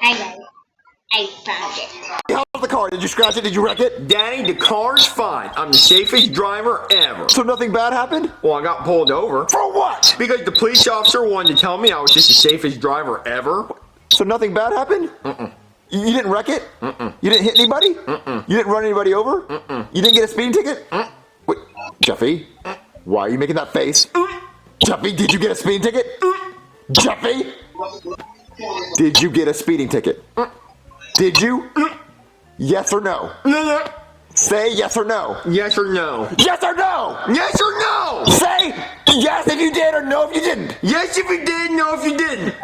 I got it. I found it. How's the car? Did you scratch it? Did you wreck it? Daddy, the car's fine. I'm the safest driver ever. So nothing bad happened? Well, I got pulled over. For what? Because the police officer wanted to tell me I was just the safest driver ever. So nothing bad happened? You didn't wreck it? You didn't hit anybody? You didn't run anybody over? You didn't get a speeding ticket? Wait, Jeffy, why are you making that face? Jeffy, did you get a speeding ticket? Jeffy, did you get a speeding ticket? Did you? Yes or no? Say yes or no. Yes or no? Yes or no? Yes or no? Say yes if you did or no if you didn't. Yes if you did, no if you didn't.